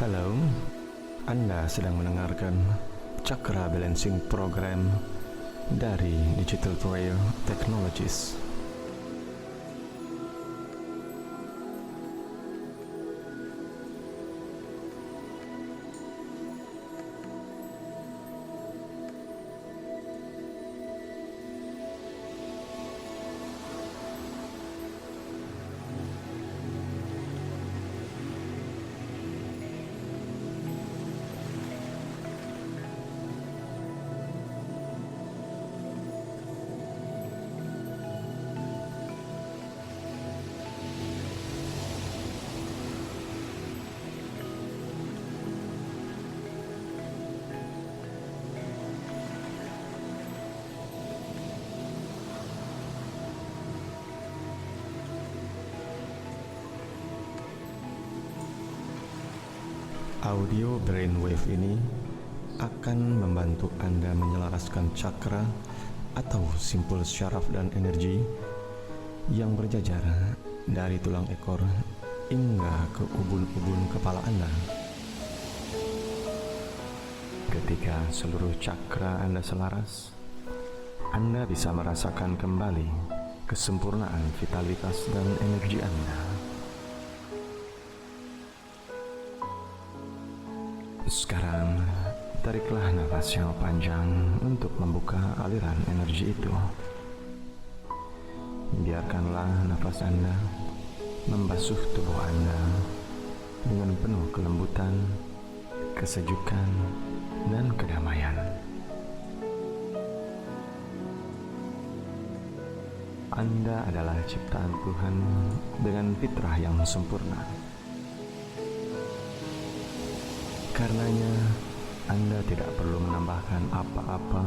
Halo, Anda sedang mendengarkan Cakra Balancing Program dari Digital Prayer Technologies. Audio brainwave ini akan membantu Anda menyelaraskan cakra atau simpul syaraf dan energi yang berjajar dari tulang ekor hingga ke ubun-ubun kepala Anda. Ketika seluruh cakra Anda selaras, Anda bisa merasakan kembali kesempurnaan vitalitas dan energi Anda. Sekarang, tariklah nafas yang panjang untuk membuka aliran energi itu. Biarkanlah nafas Anda membasuh tubuh Anda dengan penuh kelembutan, kesejukan, dan kedamaian. Anda adalah ciptaan Tuhan dengan fitrah yang sempurna. Karenanya, Anda tidak perlu menambahkan apa-apa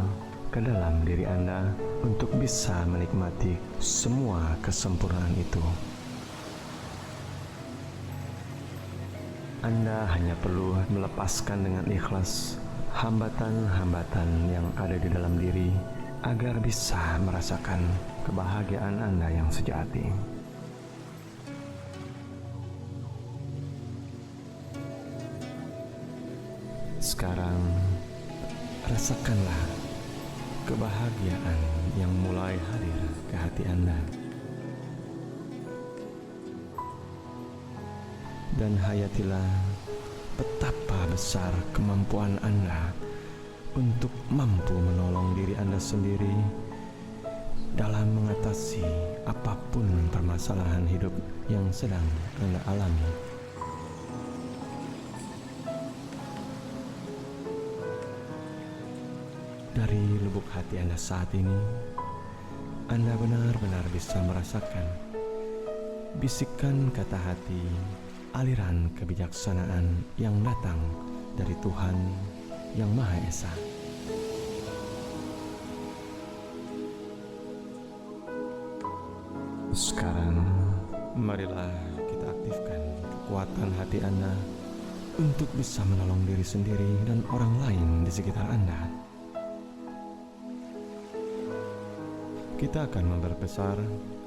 ke dalam diri Anda untuk bisa menikmati semua kesempurnaan itu. Anda hanya perlu melepaskan dengan ikhlas hambatan-hambatan yang ada di dalam diri agar bisa merasakan kebahagiaan Anda yang sejati. Sekarang, rasakanlah kebahagiaan yang mulai hadir ke hati Anda. Dan hayatilah betapa besar kemampuan Anda untuk mampu menolong diri Anda sendiri dalam mengatasi apapun permasalahan hidup yang sedang Anda alami. Dari lubuk hati Anda saat ini, Anda benar-benar bisa merasakan bisikan kata hati, aliran kebijaksanaan yang datang dari Tuhan yang Maha Esa. Sekarang, marilah kita aktifkan kekuatan hati Anda untuk bisa menolong diri sendiri dan orang lain di sekitar Anda. Kita akan memperbesar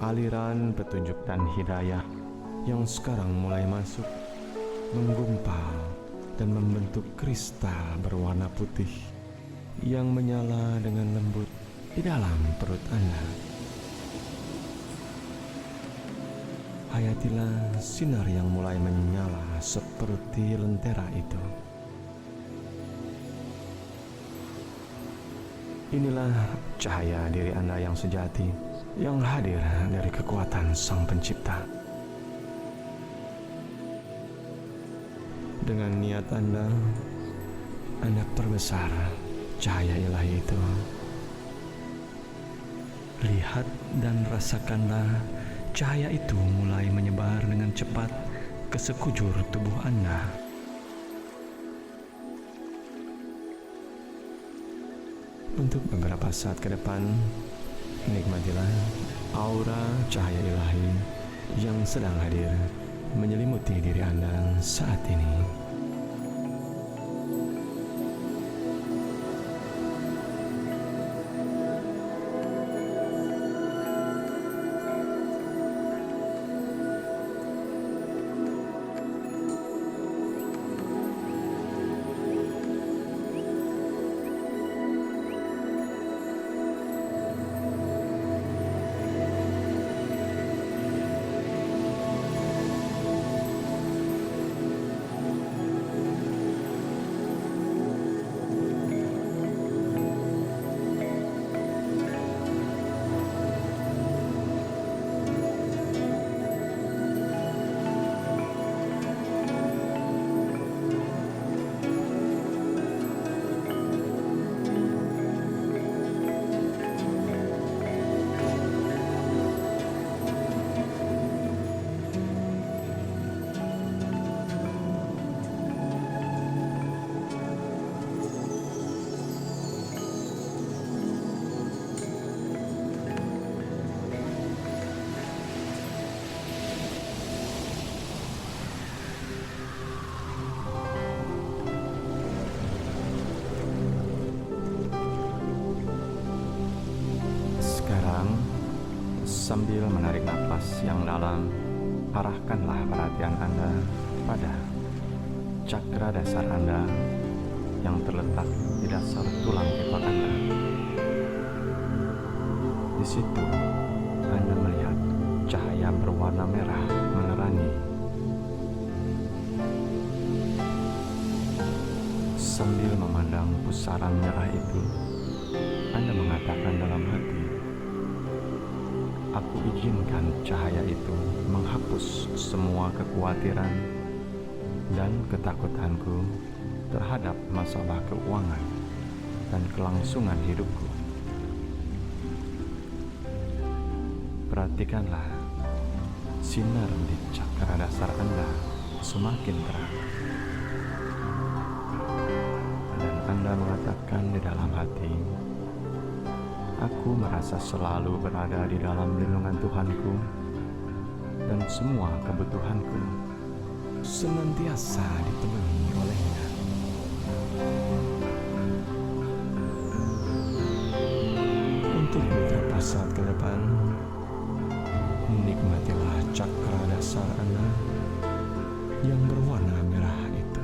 aliran petunjuk dan hidayah yang sekarang mulai masuk, menggumpal dan membentuk kristal berwarna putih yang menyala dengan lembut di dalam perut Anda. Hayatilah sinar yang mulai menyala seperti lentera itu. Inilah cahaya diri Anda yang sejati, yang hadir dari kekuatan Sang Pencipta. Dengan niat Anda perbesar cahaya ilahi itu. Lihat dan rasakanlah cahaya itu mulai menyebar dengan cepat ke sekujur tubuh Anda. Untuk beberapa saat ke depan, nikmatilah aura cahaya ilahi yang sedang hadir menyelimuti diri Anda saat ini. Sambil menarik napas yang dalam, arahkanlah perhatian Anda pada cakra dasar Anda yang terletak di dasar tulang ekor Anda. Di situ, Anda melihat cahaya berwarna merah menerangi. Sambil memandang pusaran merah itu, Anda mengatakan dalam hati, "Aku izinkan cahaya itu menghapus semua kekhawatiran dan ketakutanku terhadap masalah keuangan dan kelangsungan hidupku." Perhatikanlah, sinar di cakra dasar Anda semakin terang. Dan Anda mengatakan di dalam hati, "Aku merasa selalu berada di dalam lindungan Tuhanku dan semua kebutuhanku senantiasa dipenuhi oleh-Nya." Untuk beberapa saat ke depan, nikmatilah cakra dasar Anda yang berwarna merah itu.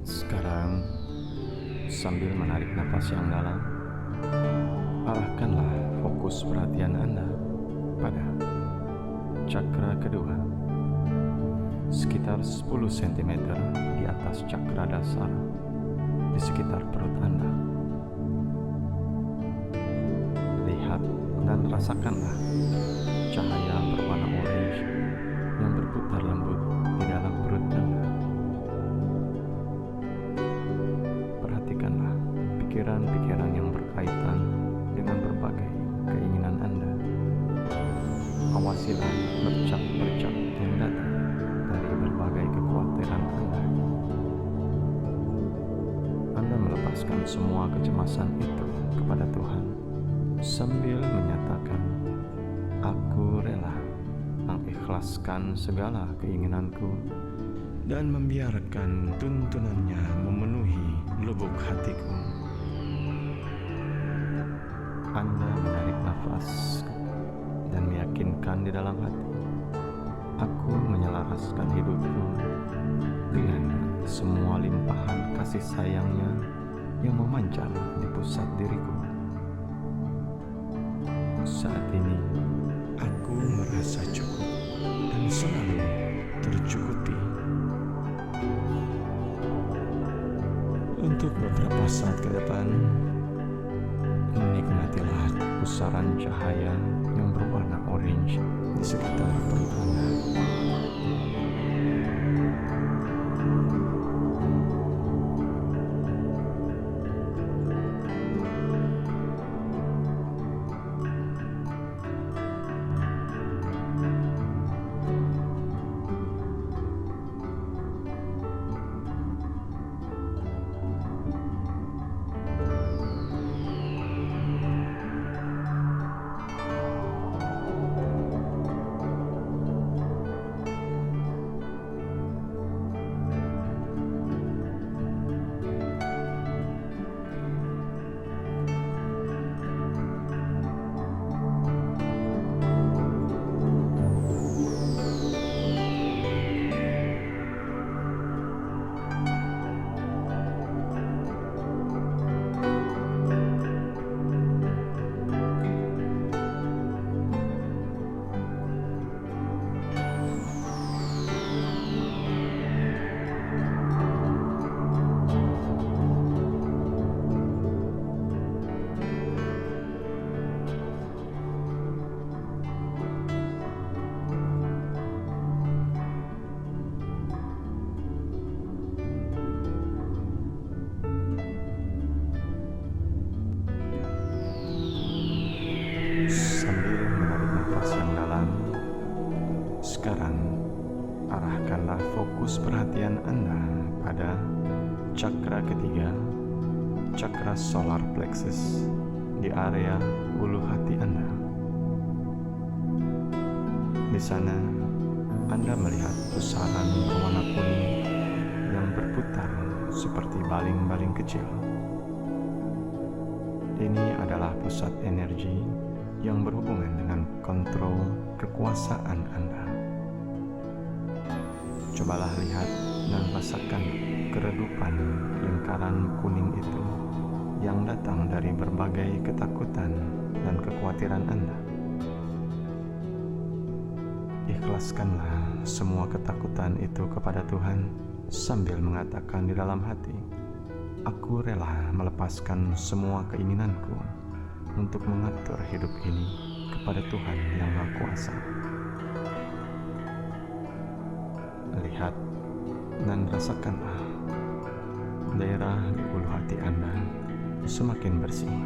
Sekarang, sambil menarik napas yang dalam, arahkanlah fokus perhatian Anda pada cakra kedua, sekitar 10 cm di atas cakra dasar di sekitar perut Anda. Lihat dan rasakanlah cahaya berwarna orange yang berputar lembut di dalam perut Anda. Perhatikanlah pikiran-pikiran yang berkaitan dengan berbagai keinginan Anda. Awasilah bercak-bercak yang datang dari berbagai kekhawatiran Anda. Anda melepaskan semua kecemasan itu kepada Tuhan sambil menyatakan, "Aku rela mengikhlaskan segala keinginanku dan membiarkan tuntunannya memenuhi lubuk hatiku." Anda menarik nafas dan meyakinkan di dalam hati, "Aku menyelaraskan hidupku dengan semua limpahan kasih sayangnya yang memancar di pusat diriku. Saat ini, aku merasa cukup dan selalu tercukupi." Untuk beberapa saat ke depan, nikmatilah pusaran cahaya yang berwarna orange di sekitar perut Anda. pada cakra ketiga, cakra solar plexus di area ulu hati Anda. Di sana, Anda melihat pusaran berwarna kuning yang berputar seperti baling-baling kecil. Ini adalah pusat energi yang berhubungan dengan kontrol kekuasaan Anda. Cobalah lihat dan rasakan keredupan lingkaran kuning itu yang datang dari berbagai ketakutan dan kekhawatiran Anda. Ikhlaskanlah semua ketakutan itu kepada Tuhan sambil mengatakan di dalam hati, "Aku rela melepaskan semua keinginanku untuk mengatur hidup ini kepada Tuhan yang Maha Kuasa." Lihat dan rasakanlah daerah di ulu hati Anda semakin bersih,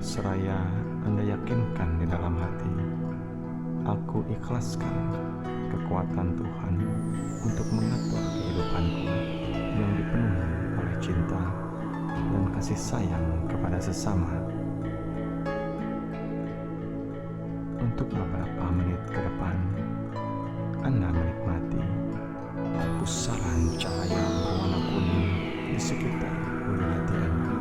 seraya Anda yakinkan di dalam hati, "Aku ikhlaskan kekuatan Tuhan untuk mengatur kehidupanku yang dipenuhi oleh cinta dan kasih sayang kepada sesama." Untuk beberapa menit ke depan, Anda menikmati pusaran cahaya berwarna kuning di sekitar ulu hati Anda.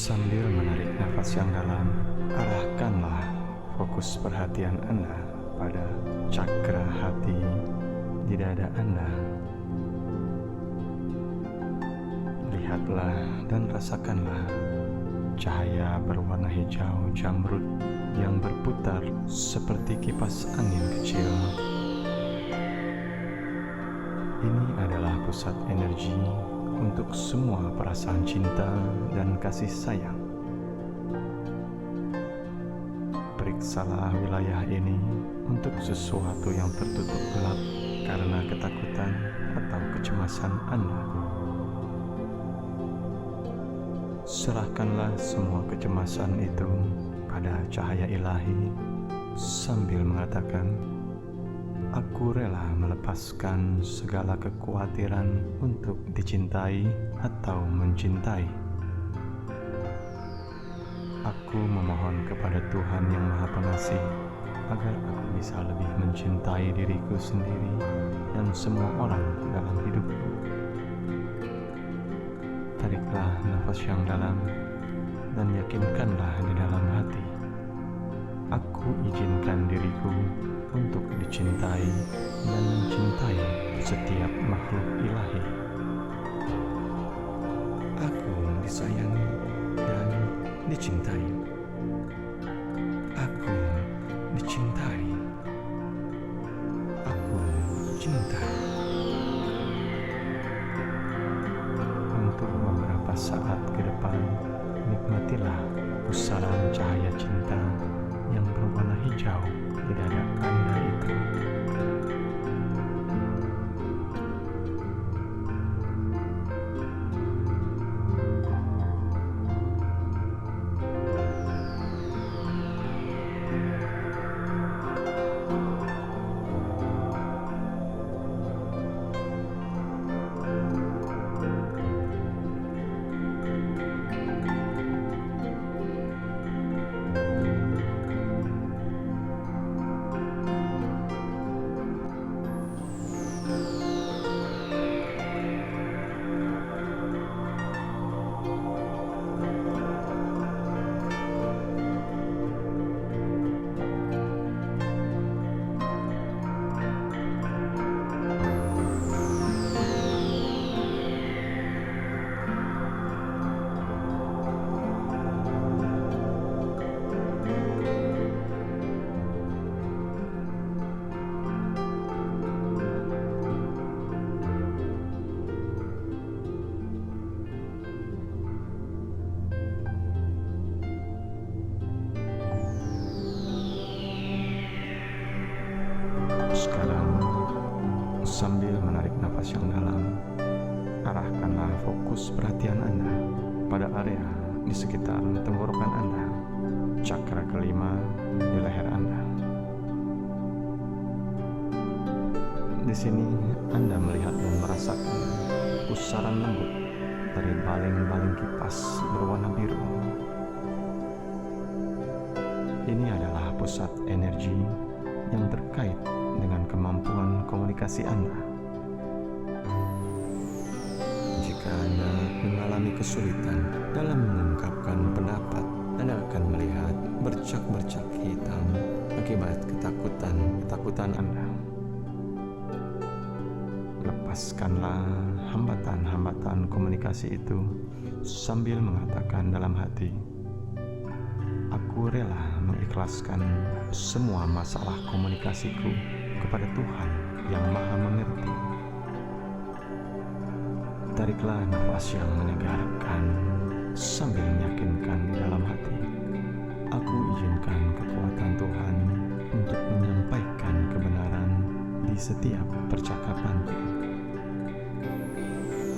Sambil menarik nafas yang dalam, arahkanlah fokus perhatian Anda pada cakra hati di dada Anda. Lihatlah dan rasakanlah cahaya berwarna hijau jamrud yang berputar seperti kipas angin kecil. Ini adalah pusat energi untuk semua perasaan cinta dan kasih sayang. Periksalah wilayah ini untuk sesuatu yang tertutup gelap karena ketakutan atau kecemasan Anda. Serahkanlah semua kecemasan itu pada cahaya ilahi sambil mengatakan, "Aku rela melepaskan segala kekhawatiran untuk dicintai atau mencintai. Aku memohon kepada Tuhan yang Maha Pengasih agar aku bisa lebih mencintai diriku sendiri dan semua orang dalam hidupku." Tariklah nafas yang dalam dan yakinkanlah di dalam hati, "Aku izinkan diriku untuk dicintai dan mencintai setiap makhluk ilahi. Aku disayangi dan dicintai. Aku dicintai. Aku cinta." Untuk beberapa saat ke depan, nikmatilah pusaran cahaya cinta yang berwarna hijau di dada Anda itu. napas yang dalam. Arahkanlah fokus perhatian Anda pada area di sekitar tenggorokan Anda, cakra kelima di leher Anda. Di sini Anda melihat dan merasakan pusaran lembut dari baling-baling kipas berwarna biru. Ini adalah pusat energi yang terkait dengan kemampuan komunikasi Anda. Jika Anda mengalami kesulitan dalam mengungkapkan pendapat, Anda akan melihat bercak-bercak hitam akibat ketakutan Anda. Lepaskanlah hambatan-hambatan komunikasi itu sambil mengatakan dalam hati, "Aku rela mengikhlaskan semua masalah komunikasiku kepada Tuhan yang Maha Mengerti." Tariklah nafas yang menyegarkan sambil meyakinkan di dalam hati, "Aku izinkan kekuatan Tuhan untuk menyampaikan kebenaran di setiap percakapanku.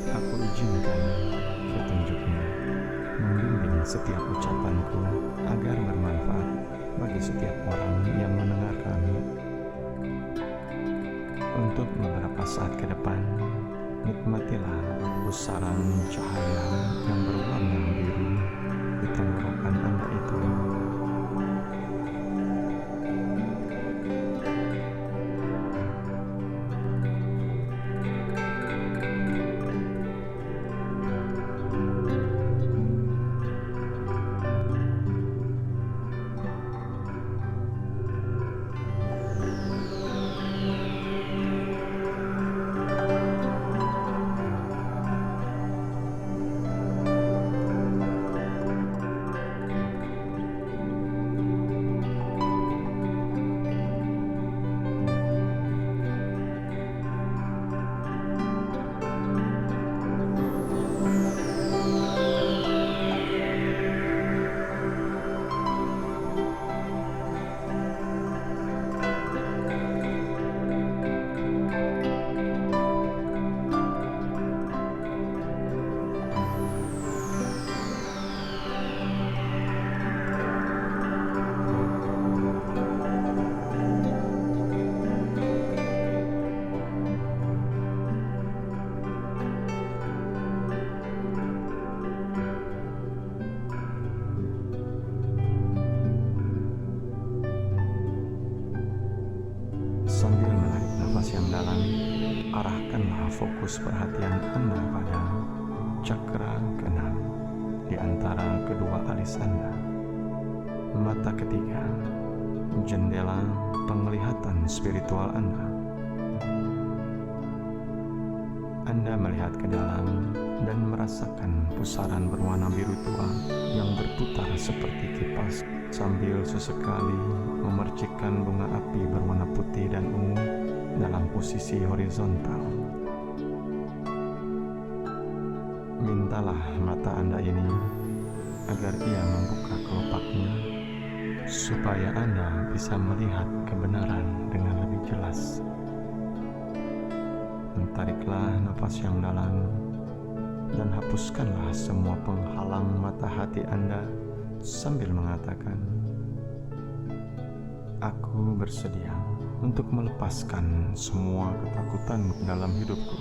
Aku izinkan petunjuk-Nya membimbing setiap ucapanku agar bermanfaat bagi setiap orang yang mendengarkan." Untuk beberapa saat ke depan, nikmatilah pusaran cahaya yang berwarna biru di tenggorokan Anda itu. Sambil menarik nafas yang dalam, arahkanlah fokus perhatian Anda pada cakra keenam di antara kedua alis Anda. Mata ketiga, jendela penglihatan spiritual Anda. Anda melihat ke dalam dan merasakan pusaran berwarna biru tua yang berputar seperti kipas sambil sesekali memercikkan bunga api berwarna putih dan ungu dalam posisi horizontal. Mintalah mata Anda ini agar ia membuka kelopaknya supaya Anda bisa melihat kebenaran dengan lebih jelas. Tariklah nafas yang dalam dan hapuskanlah semua penghalang mata hati Anda sambil mengatakan, "Aku bersedia untuk melepaskan semua ketakutan dalam hidupku.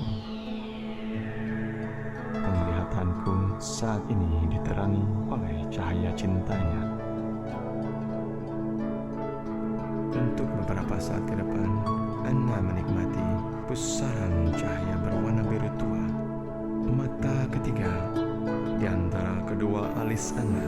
Penglihatanku saat ini diterangi oleh cahaya cintanya." Untuk beberapa saat ke depan, Anda menikmati pusaran cahaya berwarna biru tua mata ketiga di antara kedua alis Anda.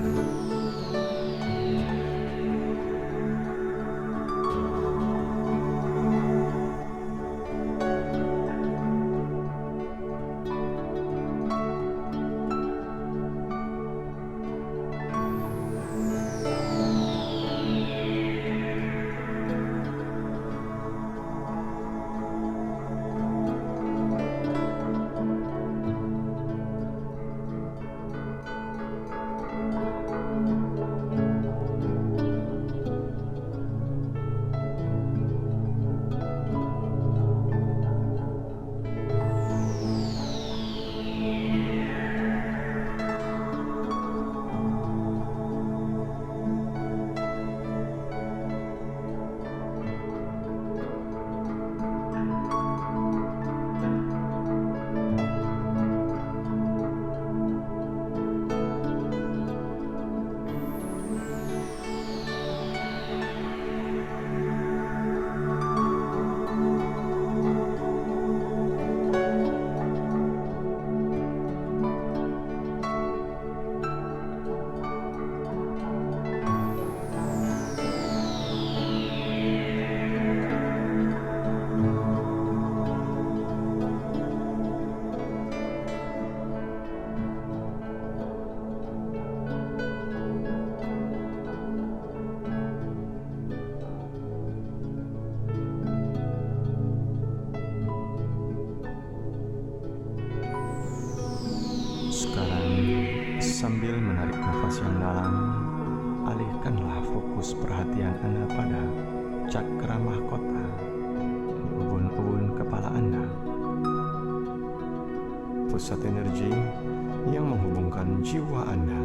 Sambil menarik nafas yang dalam, alihkanlah fokus perhatian Anda pada cakra mahkota di ubun-ubun kepala Anda. Pusat energi yang menghubungkan jiwa Anda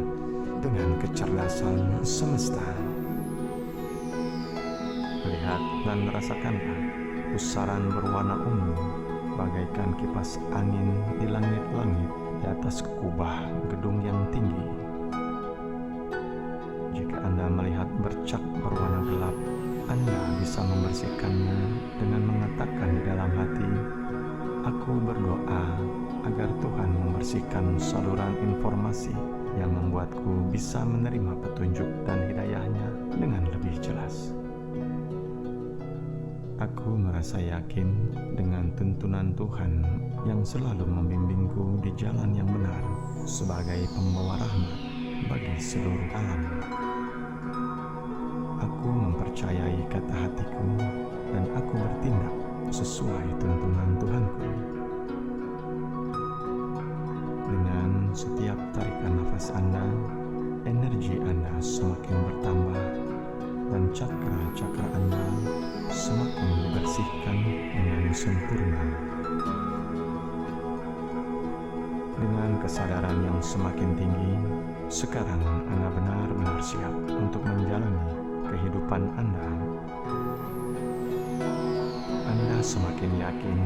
dengan kecerdasan semesta. Lihat dan rasakanlah pusaran berwarna ungu bagaikan kipas angin di langit-langit di atas kubah gedung yang tinggi. Jika Anda melihat bercak berwarna gelap, Anda bisa membersihkannya dengan mengatakan di dalam hati, "Aku berdoa agar Tuhan membersihkan saluran informasi yang membuatku bisa menerima petunjuk dan hidayahnya dengan lebih jelas." Aku merasa yakin dengan tuntunan Tuhan yang selalu membimbingku di jalan yang benar sebagai pembawa rahmat bagi seluruh alam. Aku mempercayai kata hatiku dan aku bertindak sesuai tuntunan Tuhanku. Dengan setiap tarikan nafas Anda, energi Anda semakin bertambah dan cakra-cakra Anda semakin dibersihkan dengan sempurna. Dengan kesadaran yang semakin tinggi, sekarang Anda benar-benar siap untuk menjalani kehidupan Anda. Anda semakin yakin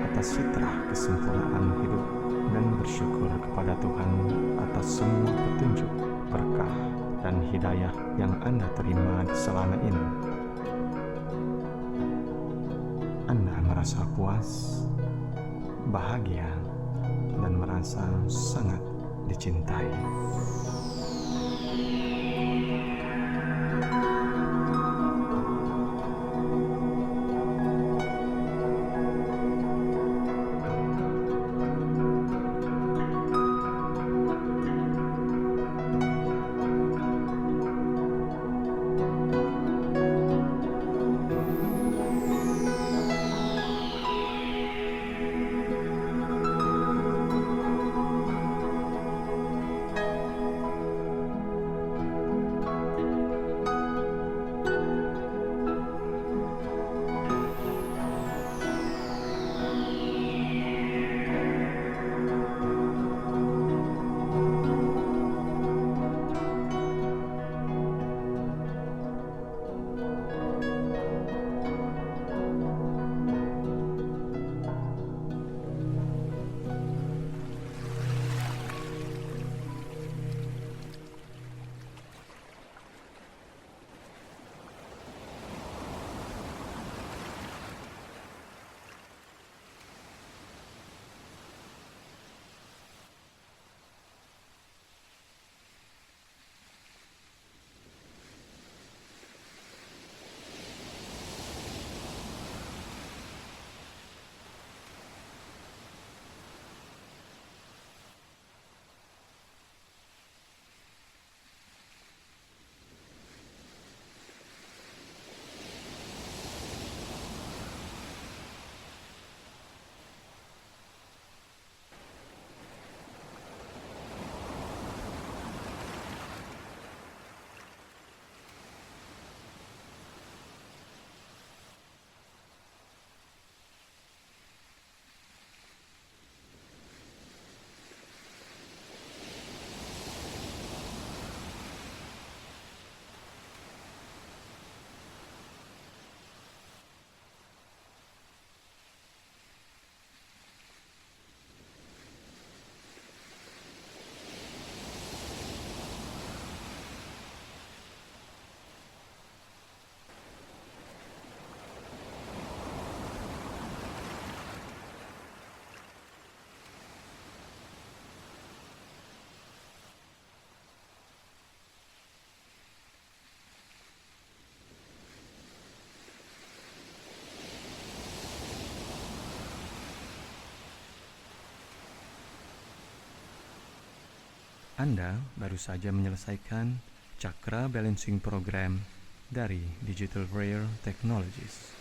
atas fitrah kesempurnaan hidup dan bersyukur kepada Tuhan atas semua petunjuk, berkah, dan hidayah yang Anda terima selama ini. Anda merasa puas, bahagia, dan merasa sangat dicintai. Anda baru saja menyelesaikan Chakra Balancing Program dari Digital Rare Technologies.